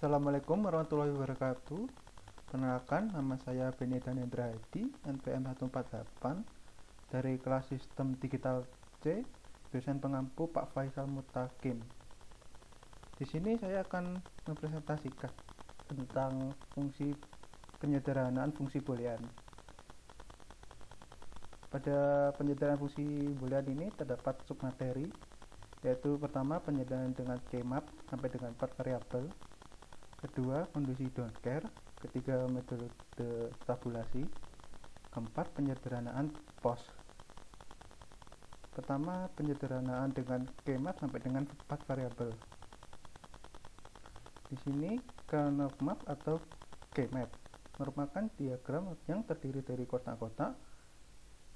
Assalamualaikum warahmatullahi wabarakatuh. Perkenalkan, nama saya Beni Danendra Hadi, NPM 148 dari kelas Sistem Digital C, dosen pengampu Pak Faisal Mutakim. Di sini saya akan mempresentasikan tentang fungsi penyederhanaan fungsi boolean. Pada penyederhanaan fungsi boolean ini terdapat submateri, yaitu pertama penyederhanaan dengan keymap sampai dengan 4 variabel, kedua kondisi don't care, ketiga metode tabulasi, keempat penyederhanaan post. Pertama, penyederhanaan dengan keymap sampai dengan 4 variabel. Di sini kernel map atau keymap merupakan diagram yang terdiri dari kotak-kotak.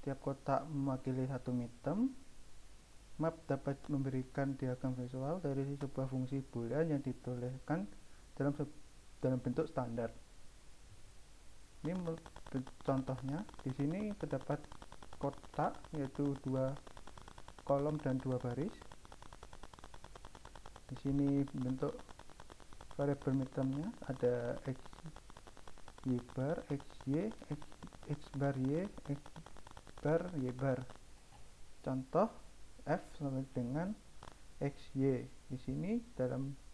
Tiap kotak mewakili satu mitem. Map dapat memberikan diagram visual dari sebuah fungsi boolean yang dituliskan dalam bentuk standar. Ini contohnya. Di sini terdapat kotak, yaitu 2 kolom dan 2 baris. Di sini bentuk variabel mitemnya ada x y bar, x y, x bar y, x bar y bar. Contoh f sama dengan xy. Di sini dalam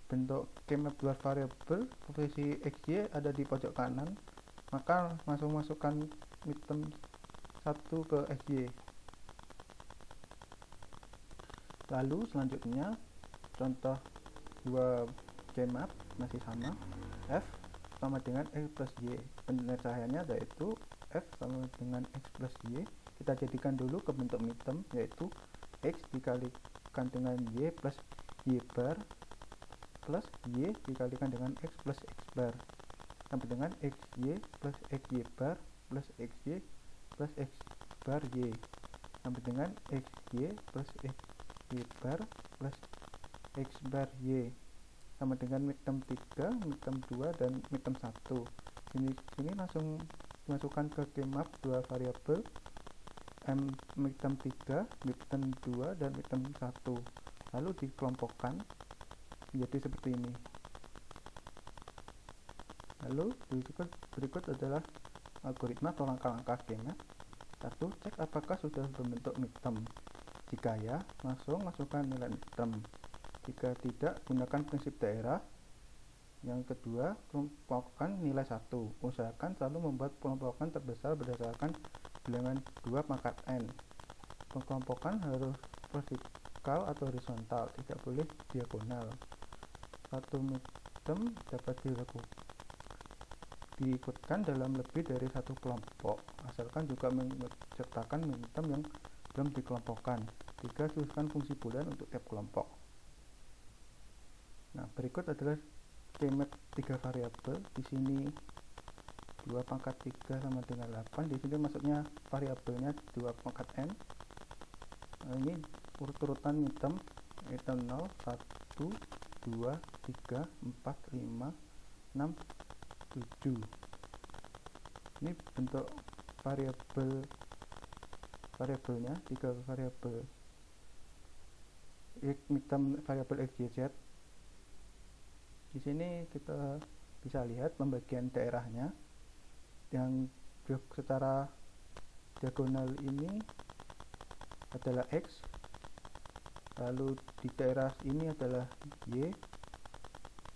bentuk keymap 2 variabel, posisi xy ada di pojok kanan, maka masukkan mitem 1 ke xy. Lalu selanjutnya contoh 2 keymap masih sama, f sama dengan x plus y. Penyelesaiannya yaitu f sama dengan x plus y kita jadikan dulu ke bentuk mitem, yaitu x dikalikan dengan y plus y bar plus y dikalikan dengan x plus x bar sampai dengan xy plus xy bar plus xy plus x bar y sampai dengan xy plus xy bar plus x bar y sama dengan mitem 3, mitem 2, dan mitem 1. Sini langsung dimasukkan ke keymap 2 variabel mitem 3, mitem 2, dan mitem 1. Lalu dikelompokkan menjadi seperti ini. Lalu berikut adalah algoritma atau langkah-langkah keymap. 1. Cek apakah sudah berbentuk mitem. Jika ya, langsung masukkan nilai mitem. Jika tidak, gunakan prinsip daerah. Yang kedua, kelompokkan nilai 1. Usahakan selalu membuat kelompokan terbesar berdasarkan bilangan 2 pangkat n. Pengelompokan harus vertikal atau horizontal, tidak boleh diagonal. Satu mitem dapat diikutkan dalam lebih dari satu kelompok, asalkan juga menyertakan mitem yang belum dikelompokkan. 3. Tuliskan fungsi boolean untuk tiap kelompok. Nah, berikut adalah keymap 3 variabel. Di sini 2 pangkat 3 sama dengan 8. Di sini maksudnya variabelnya 2 pangkat n. Nah, ini urut-urutan mitem 0, 1, 2, 3, 4, 5, 6, 7. Ini bentuk variabelnya 3 variabel mitem variabel x, y, z. Di sini kita bisa lihat pembagian daerahnya yang secara diagonal ini adalah x, lalu di daerah ini adalah y,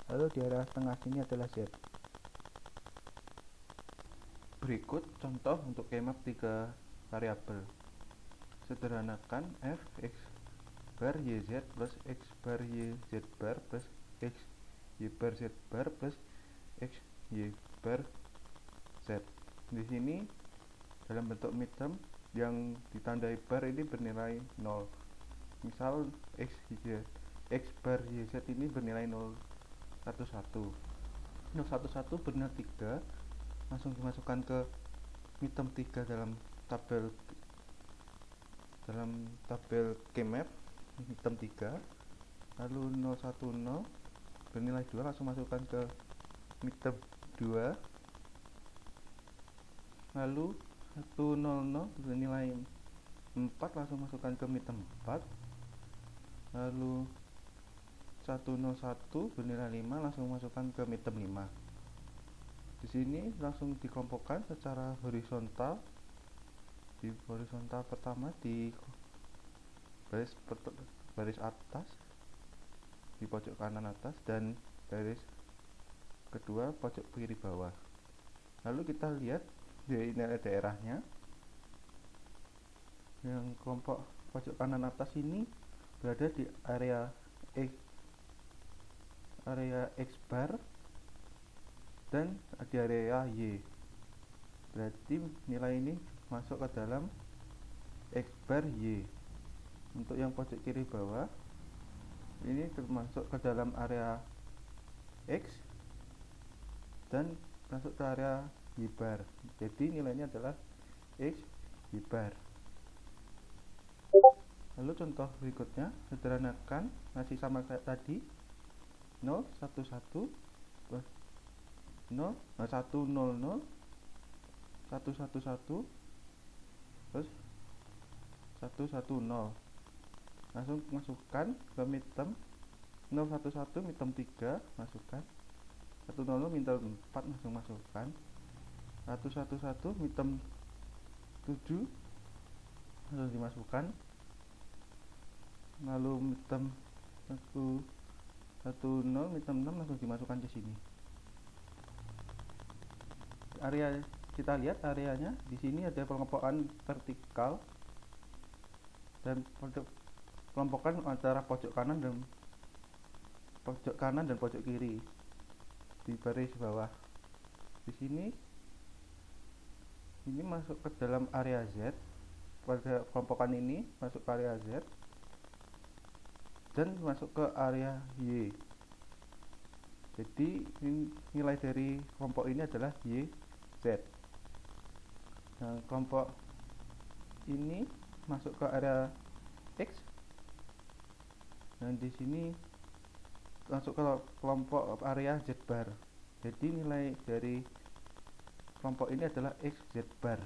lalu di daerah tengah sini adalah z. Berikut contoh untuk keymap 3 variabel. Sederhanakan f x bar y z plus x bar y z bar plus x y bar z bar plus x y bar z. Di sini dalam bentuk mitem yang ditandai bar ini bernilai 0. Misal x bar y z ini bernilai 0, 1, 1. 0, 1, 1 bernilai 3, langsung dimasukkan ke mitem 3 dalam tabel keymap mitem 3. Lalu 0, 1, 0 bernilai 2, langsung masukkan ke mitem 2. Lalu 1, 0, 0 bernilai 4, langsung masukkan ke mitem 4. Lalu 101 bernilai 5 langsung masukkan ke midterm 5. Di sini langsung dikelompokkan secara horizontal. Di horizontal pertama di baris atas di pojok kanan atas dan baris kedua pojok kiri bawah. Lalu kita lihat dari nilai daerahnya. Yang kelompok pojok kanan atas ini berada di area X bar dan di area Y. Berarti nilai ini masuk ke dalam X bar Y. Untuk yang pojok kiri bawah ini termasuk ke dalam area X dan masuk ke area Y bar. Jadi nilainya adalah X Y bar. Lalu contoh berikutnya, sederhanakan, masih sama kayak tadi, 0 1 1 0 1 0 0 1 1 1 terus 1 1 0. Langsung masukkan ke midterm 0 1 1 midterm 3, masukkan 1 0 0 midterm 4, langsung masukkan 1 1 1 midterm 7, langsung dimasukkan. Lalu midterm 1 1 0 midterm 6 langsung dimasukkan ke sini. Area kita lihat areanya di sini ada pengelompokan vertikal dan kelompokan antara pojok kanan dan pojok kiri di baris bawah. Di sini ini masuk ke dalam area Z. Pada kelompokan ini masuk ke area Z dan masuk ke area Y. Jadi nilai dari kelompok ini adalah Y Z. Nah, kelompok ini masuk ke area X dan di sini masuk ke kelompok area Z bar. Jadi nilai dari kelompok ini adalah X Z bar.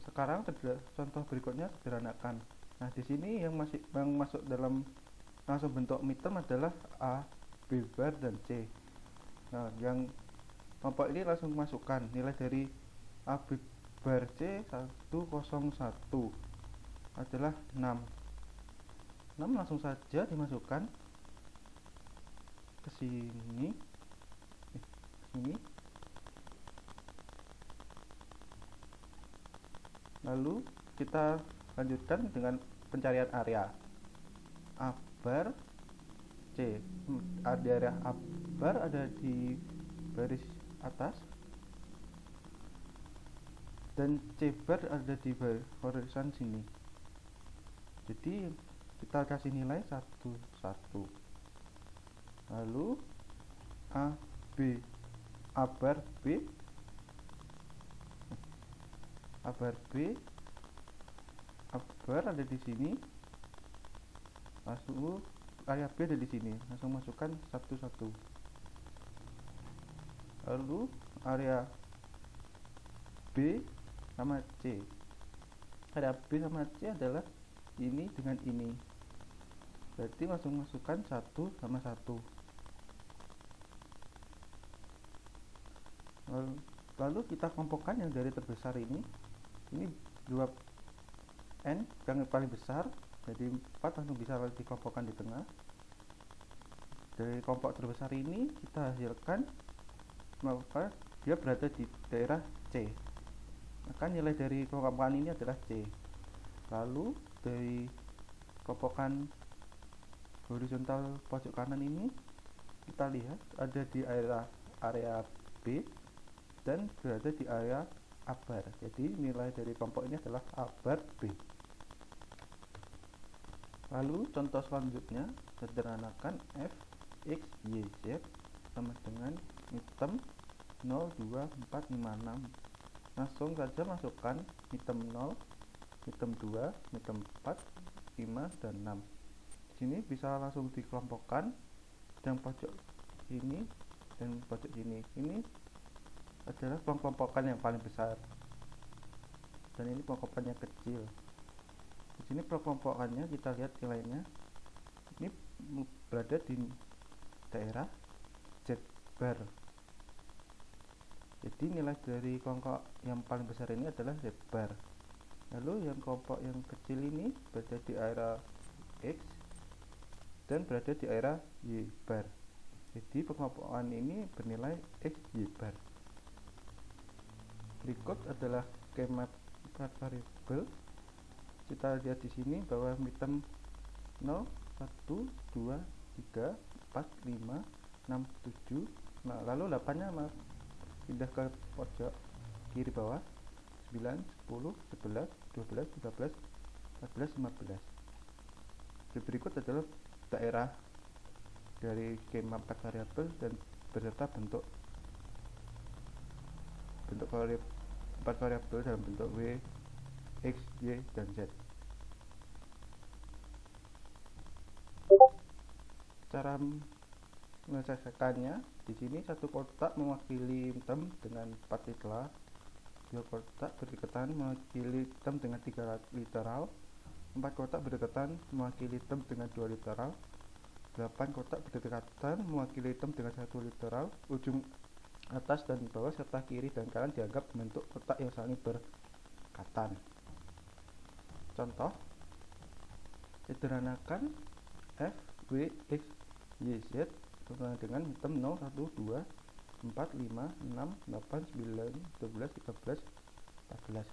Sekarang contoh berikutnya sederhanakan. Nah, di sini yang masuk dalam langsung bentuk midterm adalah A, B bar dan C. Nah, yang kelompok ini langsung masukkan nilai dari A, B bar C 101 adalah 6. 6 langsung saja dimasukkan ke sini. Lalu kita lanjutkan dengan pencarian area A bar C. Di area A bar ada di baris atas dan C bar ada di horizon sini. Jadi kita kasih nilai 1 1. Lalu A B A bar B A bar B A bar ada di sini. Langsung area B ada di sini. Langsung masukkan 1 1. Lalu area B sama C. Area B sama C adalah ini dengan ini. Berarti langsung masukkan 1 sama 1. Lalu kita kelompokkan yang dari terbesar ini 2n yang paling besar, jadi 4 langsung bisa dikelompokkan di tengah. Dari kelompok terbesar ini kita hasilkan maka dia berada di daerah C, maka nilai dari kelompokan ini adalah C. Lalu dari kelompokan horizontal pojok kanan ini kita lihat ada di area B dan berada di area A bar. Jadi nilai dari kelompok ini adalah A bar B. Lalu contoh selanjutnya, sederhanakan f x y z sama dengan midterm 0 2 4 5 6. Langsung saja masukkan midterm 0, midterm 2, midterm 4, 5 dan 6. Di sini bisa langsung dikelompokkan yang pojok ini dan pojok ini. Ini adalah kelompokan yang paling besar dan ini kelompokan yang kecil. Di sini perkelompokannya kita lihat nilainya ini berada di daerah Z bar. Jadi nilai dari kelompok yang paling besar ini adalah Z bar. Lalu yang kelompok yang kecil ini berada di area X dan berada di area Y bar. Jadi pengelompokan ini bernilai X Y bar. Berikut adalah skema variabel. Kita lihat di sini bahwa midterm 0, 1, 2, 3, 4, 5, 6, 7. Nah, lalu 8-nya pindah ke pojok kiri bawah. 9, 10, 11, 12, 13, 14, 15. Berikut adalah daerah dari skema 4 variabel dan beserta bentuk 4 variabel dalam bentuk W, X, Y, dan Z. Cara menyelesaikannya, di sini satu kotak mewakili term dengan 4 literal, dua kotak berdekatan mewakili term dengan 3 literal, 4 kotak berdekatan mewakili term dengan 2 literal, 8 kotak berdekatan mewakili term dengan 1 literal. Ujung atas dan bawah serta kiri dan kanan dianggap membentuk kotak yang saling berdekatan. Contoh, sederhanakan F, W, X, Y, Z sama dengan term 0, 1, 2, 4, 5, 6, 8, 9, 12, 13, 14.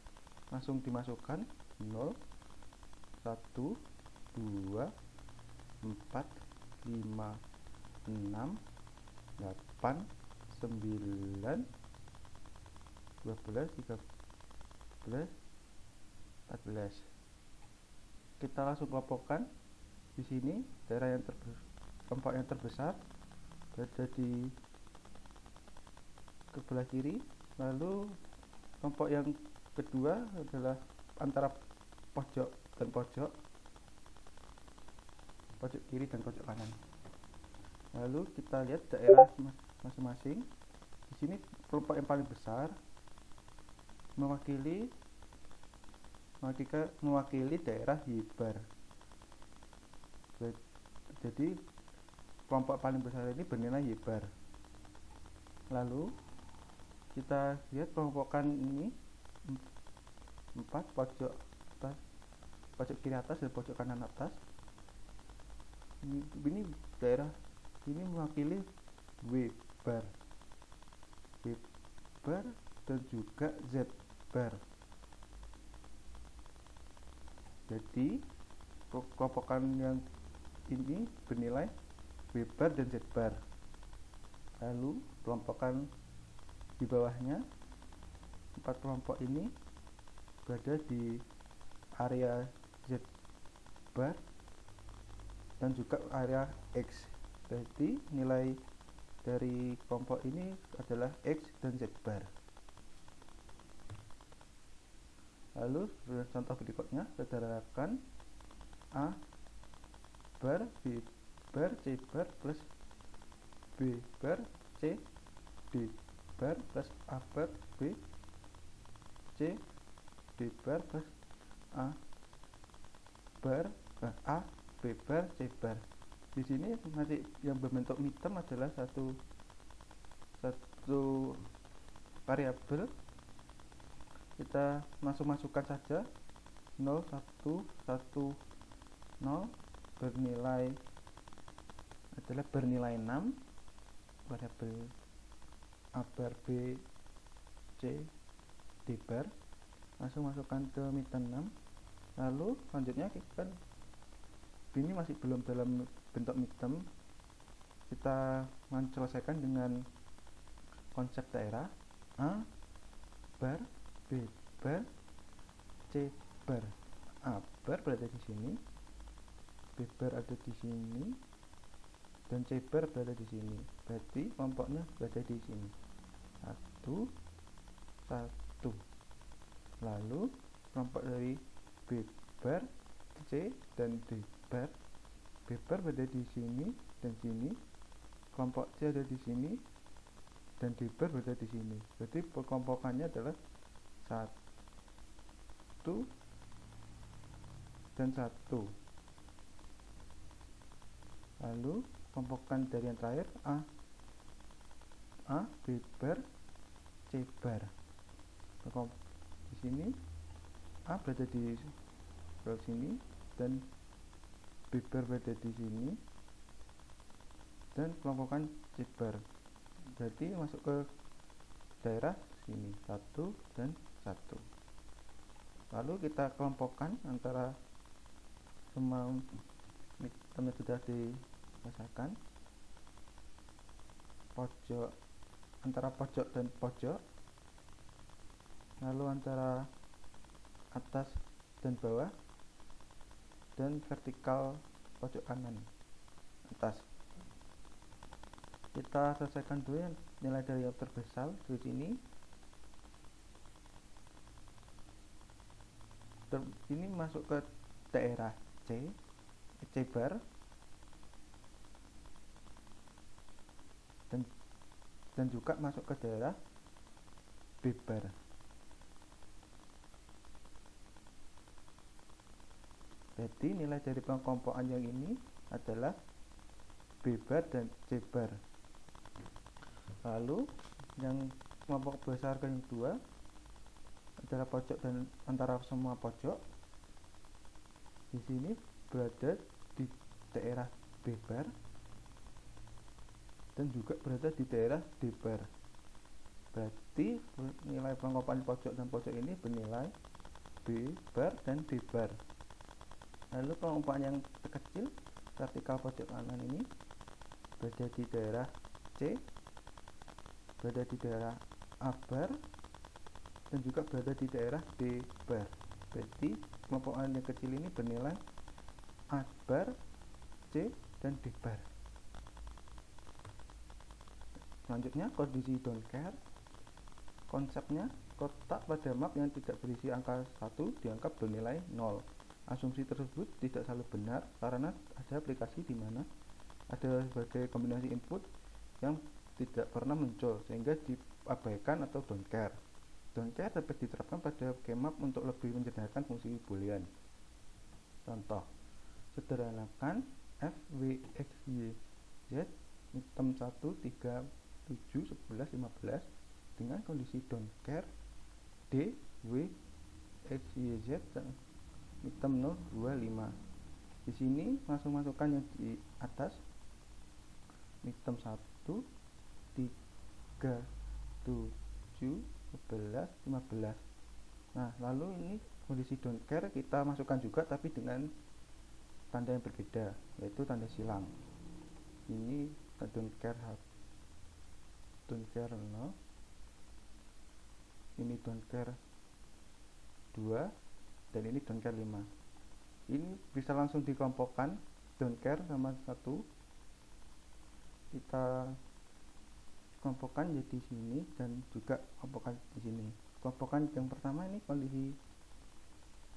Langsung dimasukkan 0, 1, 2, 4, 5, 6, 8, 9, 12, 13, 14. Kita langsung kelompokkan. Di sini daerah yang kelompok yang terbesar berada di sebelah kiri, lalu kelompok yang kedua adalah antara pojok dan pojok kiri dan pojok kanan. Lalu kita lihat daerah masing-masing. Di sini kelompok yang paling besar mewakili daerah Y bar. Jadi kelompok paling besar ini bernilai Y bar. Lalu kita lihat kelompokan ini 4 pojok kiri atas dan pojok kanan atas. Ini daerah ini mewakili W bar dan juga Z bar. Jadi kelompokan yang ini bernilai W bar dan Z bar. Lalu kelompokan di bawahnya 4 kelompok ini berada di area Z bar dan juga area X. Jadi nilai dari kelompok ini adalah X dan Z bar. Lalu contoh berikutnya, sederhanakan A bar, B bar, C bar plus B bar, C, D bar plus A bar, B, C, D bar plus A bar, A, B bar, C bar. Di sini masih yang berbentuk midterm adalah satu variabel. Kita masukkan saja 0, 1, 1, 0 bernilai 6, variabel A bar, B, C, D bar. Langsung masukkan ke midterm 6. Lalu selanjutnya kita ini masih belum dalam bentuk midterm. Kita menyelesaikan dengan konsep daerah A bar, B bar, C bar. A bar berada di sini, B bar ada di sini, dan C bar berada di sini. Berarti kelompoknya berada di sini. 1, 1. Lalu kelompok dari B bar, C, dan D bar. B bar berada di sini dan sini. Kelompok C ada di sini dan D bar berada di sini. Berarti kelompokannya adalah 1, dan 1. Lalu kelompokan dari yang terakhir A, B bar, C bar. Di sini A berada di sini dan B bar berada di sini, dan kelompokan C bar berarti masuk ke daerah sini 1 dan 1. Lalu kita kelompokkan antara semua item yang sudah dirasakan, pojok antara pojok dan pojok, lalu antara atas dan bawah, dan vertikal pojok kanan atas. Kita selesaikan dulu yang nilai dari yang terbesar di sini. Ini masuk ke daerah C bar, dan juga masuk ke daerah B bar. Jadi nilai dari pengkelompokan yang ini adalah B bar dan C bar. Lalu yang kelompok besar yang kedua adalah pojok dan antara semua pojok. Di sini berada di daerah B bar dan juga berada di daerah D bar. Berarti nilai pengkelompokan pojok dan pojok ini bernilai B bar dan D bar. Lalu kelompokan yang terkecil vertikal pojok kanan ini berada di daerah C, berada di daerah A bar, dan juga berada di daerah D bar. Berarti kelompokan yang kecil ini bernilai A bar, C, dan D bar. Selanjutnya kondisi don't care. Konsepnya, kotak pada map yang tidak berisi angka 1 dianggap bernilai 0. Asumsi tersebut tidak selalu benar karena ada aplikasi di mana ada berbagai kombinasi input yang tidak pernah muncul sehingga diabaikan atau don't care. Don't care dapat diterapkan pada Kmap untuk lebih menyederhanakan fungsi boolean. Contoh, sederhanakan f, w, x, y, z item 1, 3, 7, 11, 15 dengan kondisi don't care d, w, x, y, z item 0, 2, 5. Di sini masukkan yang di atas, item 1, 3, 7, 11, 15. Nah, lalu ini kondisi don't care kita masukkan juga tapi dengan tanda yang berbeda, yaitu tanda silang. Ini don't care 0, ini don't care 2, dan ini don't care 5. Ini bisa langsung dikelompokkan don't care sama 1. Kita kelompokkan jadi sini dan juga kelompokkan di sini. Kelompokan yang pertama ini kondisi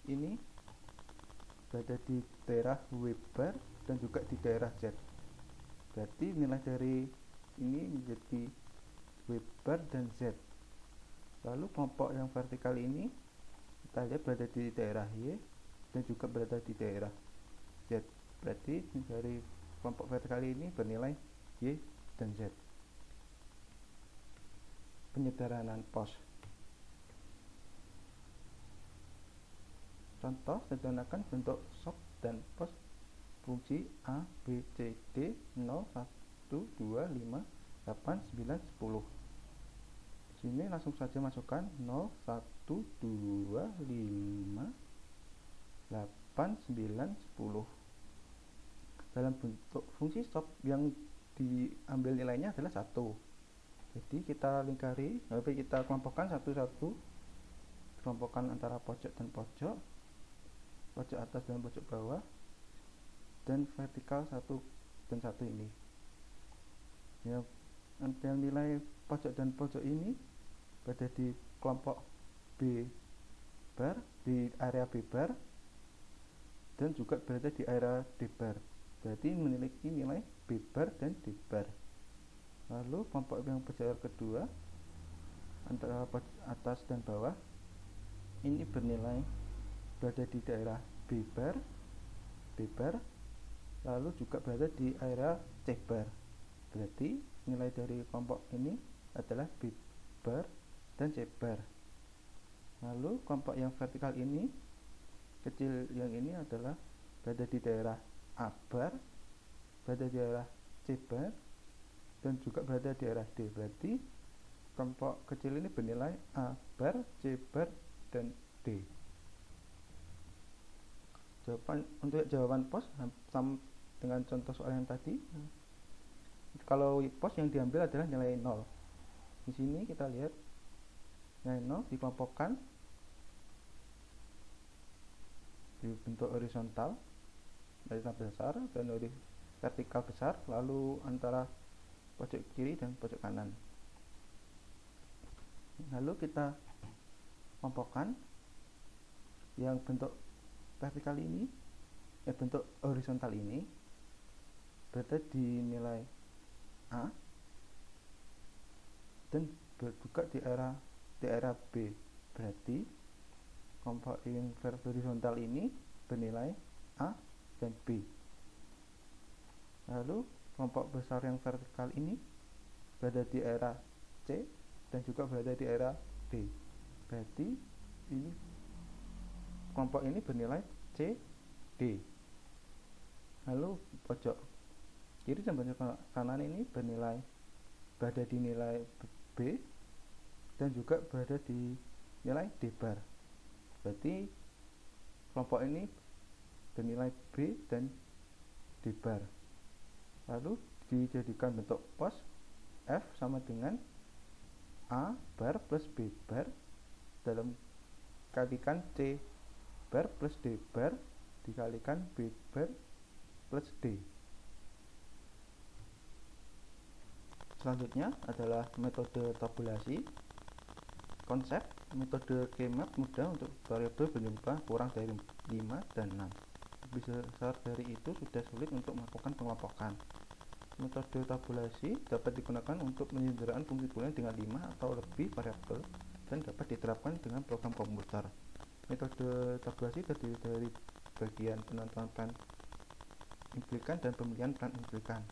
ini berada di daerah W bar dan juga di daerah Z. Berarti nilai dari ini menjadi W bar dan Z. Lalu kelompok yang vertikal ini kita lihat berada di daerah Y dan juga berada di daerah Z. Berarti dari kelompok vertikal ini bernilai Y dan Z. Penyederhanaan pos. Contoh, sederhanakan bentuk sop dan pos fungsi A, B, C, D 0, 1, 2, 5, 8, 9, 10. Sini langsung saja masukkan 0, 1, 2, 5, 8, 9, 10. Dalam bentuk fungsi stop yang diambil nilainya adalah 1. Jadi kita lingkari, lalu kita kelompokkan satu-satu, kelompokkan antara pojok dan pojok, pojok atas dan pojok bawah, dan vertikal 1 dan 1 ini. Yang nilai pojok dan pojok ini berada di kelompok B bar, di area B bar, dan juga berada di area D bar. Berarti memiliki nilai B bar dan D bar. Lalu kelompok yang pojok kedua antara atas dan bawah ini bernilai berada di daerah B bar, B bar, lalu juga berada di area C bar. Berarti nilai dari kelompok ini adalah B bar dan C bar. Lalu kelompok yang vertikal ini, kecil yang ini adalah berada di daerah A bar, berada di daerah C bar, dan juga berada di daerah D. Berarti kelompok kecil ini bernilai A bar, C bar, dan D. Untuk jawaban pos sama dengan contoh soal yang tadi. Kalau pos yang diambil adalah nilai 0. Di sini kita lihat nilai 0 dikelompokkan di bentuk horizontal dari besar dan dari vertikal besar, lalu antara pojok kiri dan pojok kanan. Lalu kita kelompokkan yang bentuk vertikal ini, bentuk horizontal ini berada di nilai A dan juga di area B. Berarti kelompok yang horizontal ini bernilai A dan B. Lalu kelompok besar yang vertikal ini berada di area C dan juga berada di area D. Berarti ini kelompok ini bernilai C, D. Lalu pojok kiri dan pojok kanan ini berada di nilai B dan juga berada di nilai D bar. Berarti kelompok ini bernilai B dan D bar. Lalu dijadikan bentuk pos F sama dengan A bar plus B bar dalam kalikan C bar plus D bar dikalikan B bar plus D. Selanjutnya adalah metode tabulasi. Konsep metode K-map mudah untuk variabel berjumlah kurang dari 5 dan 6. Lebih besar dari itu sudah sulit untuk melakukan pengelompokan. Metode tabulasi dapat digunakan untuk penyederhanaan fungsi boolean dengan 5 atau lebih variabel dan dapat diterapkan dengan program komputer. Metode tabulasi terdiri dari bagian penentuan plan implikan dan pemilihan plan implikan.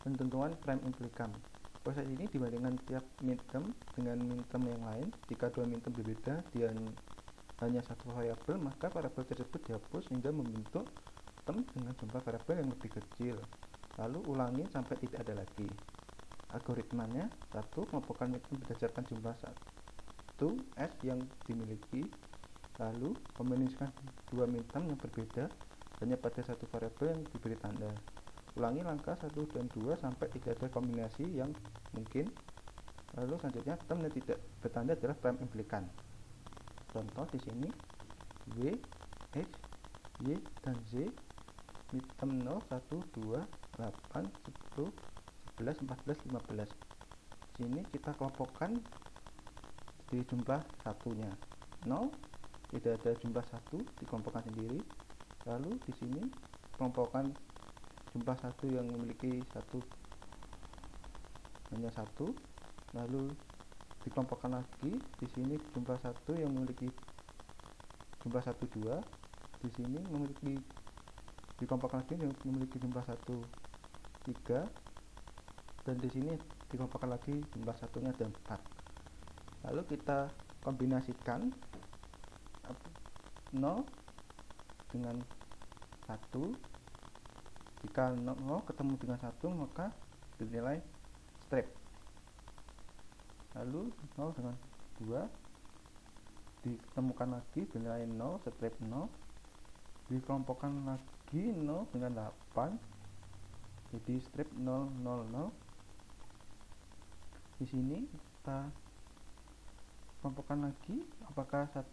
Penentuan plan implikan. Proses ini dibandingkan tiap minterm dengan minterm yang lain. Jika dua minterm berbeda dan hanya satu variabel, maka variabel tersebut dihapus hingga membentuk term dengan jumlah variabel yang lebih kecil. Lalu ulangi sampai tidak ada lagi. Algoritmanya: 1. Kelompokkan minterm berdasarkan jumlah 1 S yang dimiliki. Lalu kombinasikan dua minterm yang berbeda hanya pada satu variabel yang diberi tanda. Ulangi langkah 1 dan 2 sampai tidak ada kombinasi yang mungkin. Lalu selanjutnya term yang tidak bertanda adalah prime implikan. Contoh di sini W, X, Y, dan Z minterm 0, 1, 2, 8, 10, 11, 14, 15. Sini kita kelompokkan di jumlah satunya 0, tidak ada jumlah 1 dikelompokkan sendiri. Lalu di sini kelompokkan jumlah 1 yang memiliki hanya 1, lalu dikelompokkan lagi di sini jumlah 1 yang memiliki jumlah 1 2, di sini dikelompokkan lagi yang memiliki jumlah 1 3, dan di sini dikelompokkan lagi jumlah satunya ada 4. Lalu kita kombinasikan 0 dengan 1. Jika 0 ketemu dengan 1 maka bernilai strip. Lalu 0 dengan 2 ditemukan lagi bernilai 0, strip 0. Dikelompokkan lagi 0 dengan 8 jadi strip 0 0 0. Di sini kita kelompokkan lagi apakah 1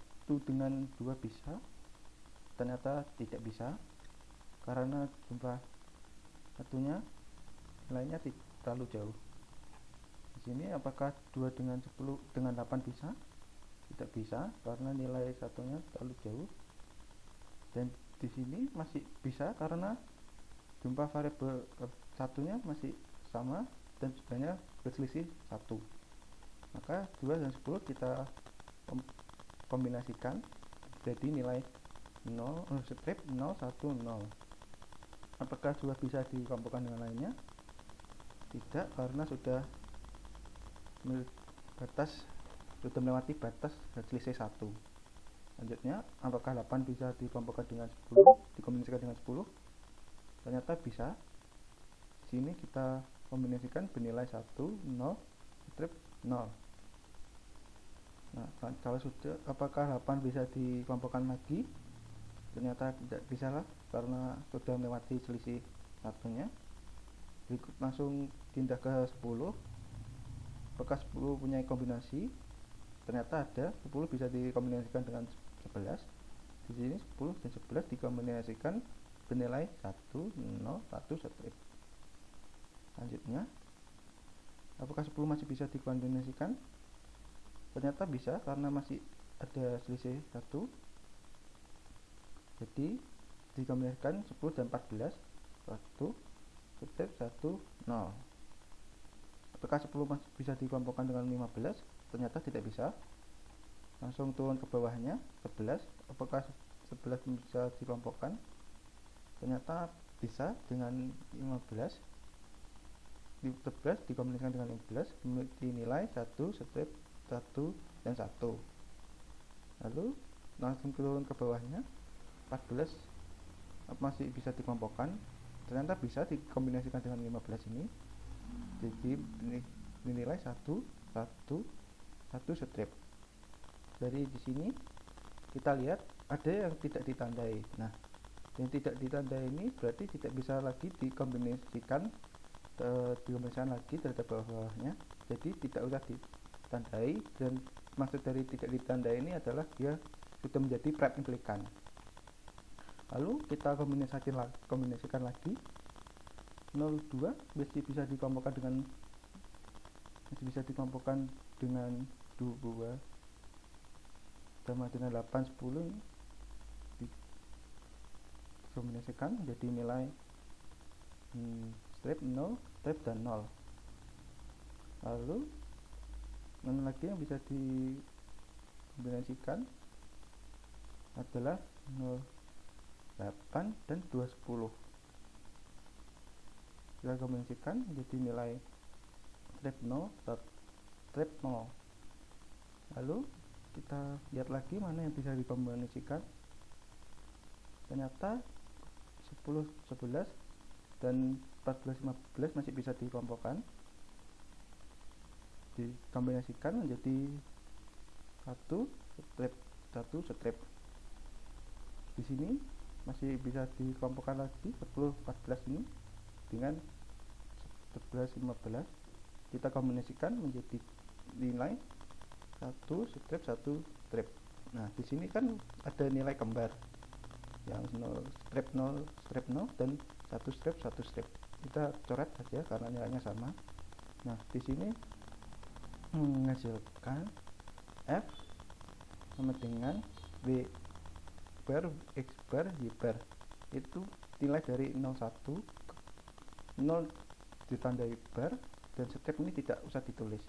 dengan 2 bisa. Ternyata tidak bisa karena jumlah satunya nilainya terlalu jauh. Di sini apakah 2 dengan 10 dengan 8 bisa? Tidak bisa karena nilai satunya terlalu jauh. Dan di sini masih bisa karena jumlah variabel satunya masih sama dan jumlahnya berselisih 1. Maka 2 dan 10 kita kombinasikan jadi nilai 0 strip 0 1 0. Apakah sudah bisa dikelompokkan dengan lainnya? Tidak, karena sudah melewati batas selisih 1. Selanjutnya, apakah 8 bisa dikelompokkan dengan 10, dikombinasikan dengan 10? Ternyata bisa. Di sini kita kombinasikan bernilai 1 0 strip 0. Nah, kalau sudah, apakah 8 bisa dikelompokkan lagi? Ternyata tidak bisa lah, karena sudah melewati selisih satunya. Berikut langsung pindah ke 10. Apakah 10 punya kombinasi? Ternyata ada. 10 bisa dikombinasikan dengan 11. Di sini 10 dan 11 dikombinasikan bernilai 1 0 1 strip. Selanjutnya, apakah 10 masih bisa dikombinasikan? Ternyata bisa, karena masih ada selisih 1. Jadi dikombinasikan 10 dan 14, 1 strip 1 0. Apakah 10 masih bisa dikelompokkan dengan 15? Ternyata tidak bisa. Langsung turun ke bawahnya, 11. Apakah 11 bisa dikelompokkan? Ternyata bisa dengan 15. 11 dikombinasikan dengan 15 memiliki nilai 1 strip 1 dan 1. Lalu langsung turun ke bawahnya, 14 masih bisa dikelompokkan? Ternyata bisa dikombinasikan dengan 15 ini. Jadi nilai 1 1 1 strip. Dari di sini kita lihat ada yang tidak ditandai. Nah, yang tidak ditandai ini berarti tidak bisa lagi dikombinasikan lagi terhadap bawah-bawahnya. Jadi tidak usah ditandai, dan maksud dari tidak ditandai ini adalah dia sudah menjadi prep implikan. Lalu kita kombinasikan lagi. 02 masih bisa dikelompokkan dengan 2 sama dengan 8 10 dikombinasikan menjadi nilai strip 0 strip dan 0. Lalu mana lagi yang bisa dikombinasikan adalah 08 dan 210. Kita kombinasikan menjadi nilai strip 0 strip 0. Lalu kita lihat lagi mana yang bisa dikombinasikan. Ternyata 10 11 dan 14 15 masih bisa dikelompokkan, dikombinasikan menjadi 1 strip. Di sini masih bisa dikelompokkan lagi 10 14 ini dengan 11 15. Kita kombinasikan menjadi nilai 1 strip 1 strip. Nah, di sini kan ada nilai kembar yang 0 strip 0 strip 0 dan 1 strip 1 strip. Kita coret saja karena nilainya sama. Nah, di sini menghasilkan F sama dengan W bar X bar Y bar. Itu nilai dari 01, 0 ditandai bar, dan strip ini tidak usah ditulis.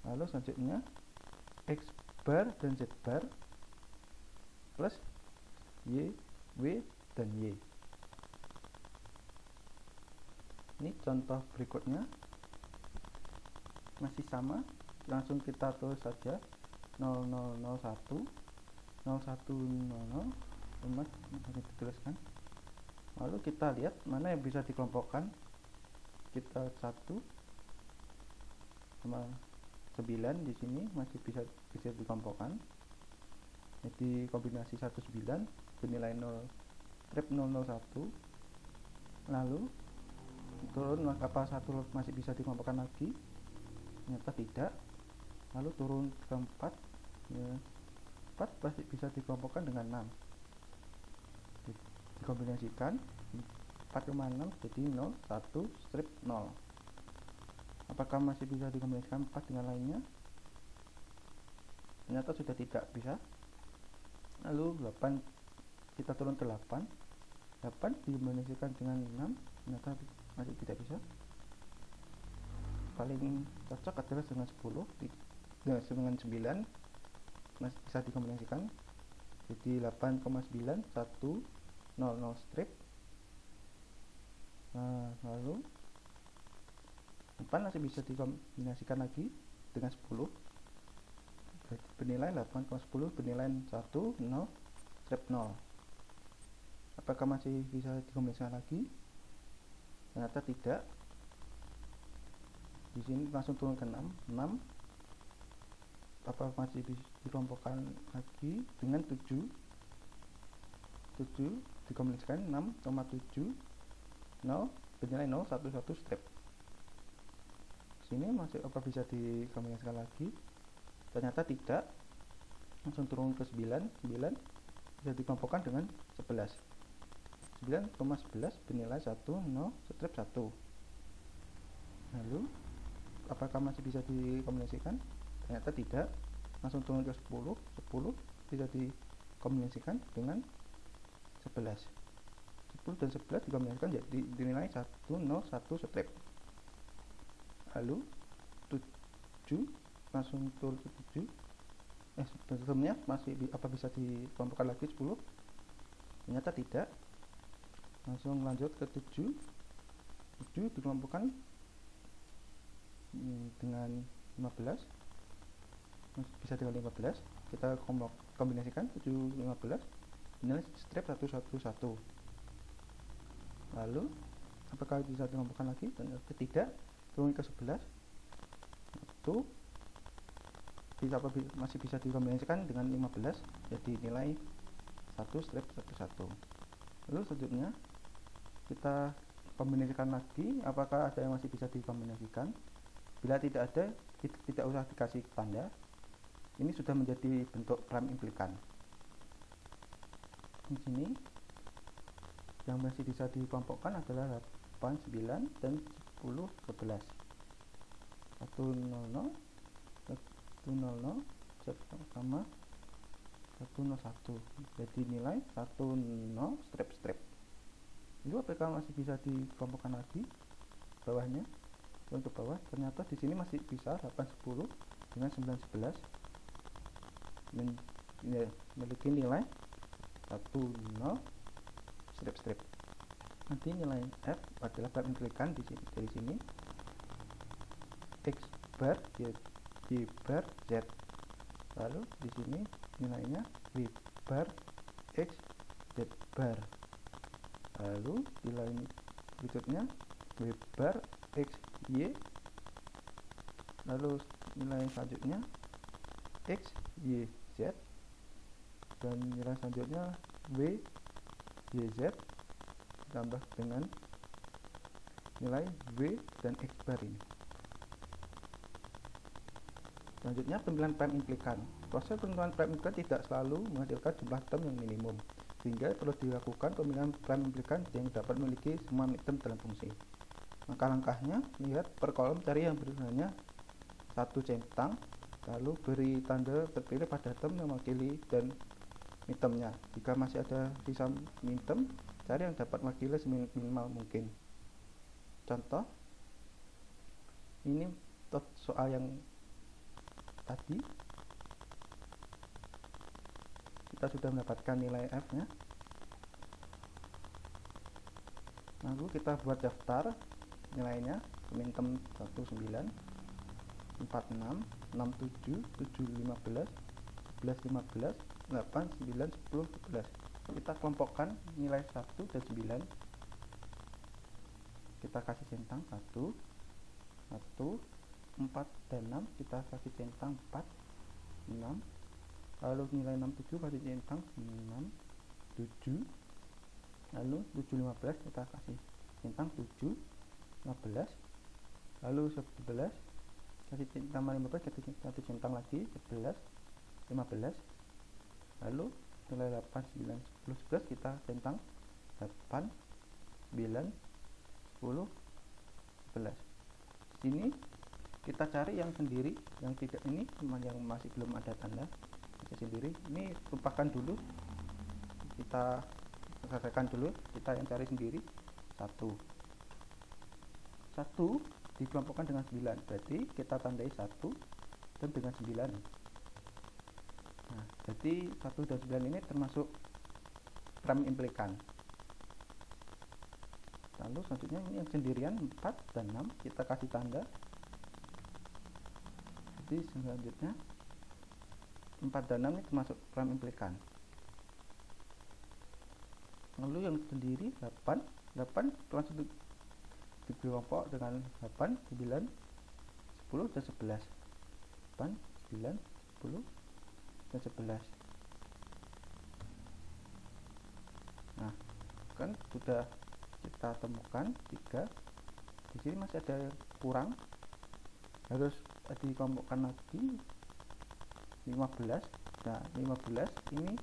Lalu selanjutnya X bar dan Z bar plus Y, W, dan Y. Ini contoh berikutnya masih sama, langsung kita tulis saja 0001 0100 masih dituliskan. Lalu kita lihat mana yang bisa dikelompokkan. Kita 1 sama 9 di sini masih bisa dikelompokkan. Jadi kombinasi 19 bernilai 0 strip 001. Lalu turun, apa 1 masih bisa dikelompokkan lagi? Ternyata tidak. Lalu turun ke 4 ya, 4 pasti bisa dikelompokkan dengan 6. Dikombinasikan 4,6 jadi 0 1 strip 0. Apakah masih bisa dikombinasikan 4 dengan lainnya? Ternyata sudah tidak bisa. Lalu 8 kita turun ke 8 dikombinasikan dengan 6, ternyata masih tidak bisa. Paling cocok adalah dengan 10 dengan 9 masih bisa dikombinasikan. jadi 8,9100 strip. Nah, lalu 4 masih bisa dikombinasikan lagi dengan 10, jadi bernilai 8,10 bernilai 1, 0, strip 0. Apakah masih bisa dikombinasikan lagi? Ternyata tidak. Di sini langsung turun ke 6. Apakah masih bisa dikelompokkan lagi dengan 7 dikombinasikan 6,7, 0 bernilai 0, 1, 1 strip. Sini masih apa bisa dikombinasikan lagi? Ternyata tidak. Langsung turun ke 9 bisa dikelompokkan dengan 11. 9,11 bernilai 1, 0, strip 1. Lalu apakah masih bisa dikombinasikan? Ternyata tidak. Langsung turun ke 10 bisa dikombinasikan dengan 11. 10 dan 11 dikombinasikan jadi dinilai 1, 0, 1 strip. Lalu 7 langsung turun ke 7. Sebelumnya masih apa bisa dikelompokkan lagi 10? Ternyata tidak. Langsung lanjut ke 7 dikelompokkan dengan 15, bisa dengan 15. Kita kombinasikan 7, 15 nilai strip 1, 1, 1. Lalu apakah bisa dikelompokkan lagi? Ternyata tidak. Turun ke 11, 1 masih bisa dikombinasikan dengan 15, jadi nilai 1, strip 1, 1. Lalu selanjutnya kita kombinasikan lagi, apakah ada yang masih bisa dikombinasikan? Bila tidak ada, tidak usah dikasih tanda. Ini sudah menjadi bentuk prime implikan. Di sini yang masih bisa dikelompokkan adalah 8, 9 dan 10, 11. 1, 0, 0, 1, 0, 0 sama 1, 0, 1. Jadi nilai 1, 0, strip strip. Lalu apakah masih bisa dikelompokkan lagi bawahnya? Untuk bawah ternyata di sini masih bisa 8, 10 dengan 9, 11 memiliki nilai 1, 0, strip strip. Nanti nilai F adalah prime implikan dari sini X bar Y bar Z. Lalu di sini nilainya W bar X Z bar. Lalu nilai berikutnya W bar X Y. Lalu nilai selanjutnya X Y Z, dan nilai selanjutnya W Y Z ditambah dengan nilai W dan X bar ini. Selanjutnya pemilihan prime implikan. Proses penentuan prime implikan tidak selalu menghasilkan jumlah term yang minimum, sehingga perlu dilakukan pemilihan prime implikan yang dapat memiliki semua term dalam fungsi. Langkah-langkahnya, lihat per kolom cari yang berjumlahnya 1 centang, lalu beri tanda terpilih pada term yang mewakili dan mintermnya. Jika masih ada sisa minterm, cari yang dapat mewakili seminimal mungkin. Contoh, ini soal yang tadi kita sudah mendapatkan nilai F nya. Lalu kita buat daftar nilainya, minterm 19, 46, 67, 7, 15, 11, 15, 8, 9, 10, 11. Kita kelompokkan nilai 1 dan 9. Kita kasih centang 1, 4 dan 6, kita kasih centang 4, 6. Lalu nilai 67 kasih centang 6, 7. Lalu 7, 15 kita kasih centang 7, 15. Lalu 11 kasih centang 15, kita kasih centang lagi 11, 15. Lalu nilai 8, 9, 10, 11 kita centang 8, 9, 10, 11. Sini kita cari yang sendiri, yang tidak ini yang masih belum ada tanda sendiri. Ini lupakan dulu, kita selesaikan dulu, kita yang cari sendiri. 1 dikelompokkan dengan 9, berarti kita tandai 1 dan dengan 9. Nah, Jadi 1 dan 9 ini termasuk prime implikan. Lalu selanjutnya ini yang sendirian 4 dan 6 kita kasih tanda. Jadi selanjutnya 4 dan 6 ini termasuk prime implikan. Lalu yang sendiri 8 langsung dikelompok dengan 8, 9, 10 dan 11. 8, 9, 10 dan 11. Nah, kan sudah kita temukan 3. Di sini masih ada yang kurang, harus dikelompokkan lagi 15. Nah, 15 ini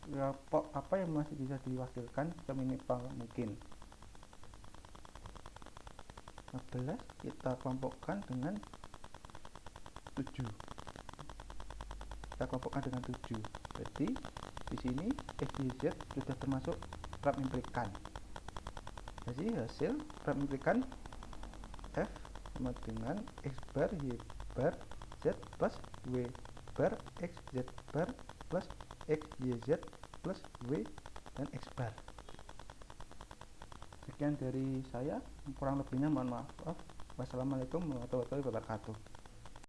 kelompok apa yang masih bisa diwakilkan seminimal mungkin. 15 kita kelompokkan dengan 7. Kita kelompokkan dengan 7. Jadi di sini X, Y, Z sudah termasuk prime implikan. Jadi hasil prime implikan F sama dengan X bar Y bar Z plus W bar X Z bar plus X Y Z plus W dan X bar. Sekian dari saya, kurang lebihnya mohon maaf. Wassalamualaikum warahmatullahi wabarakatuh.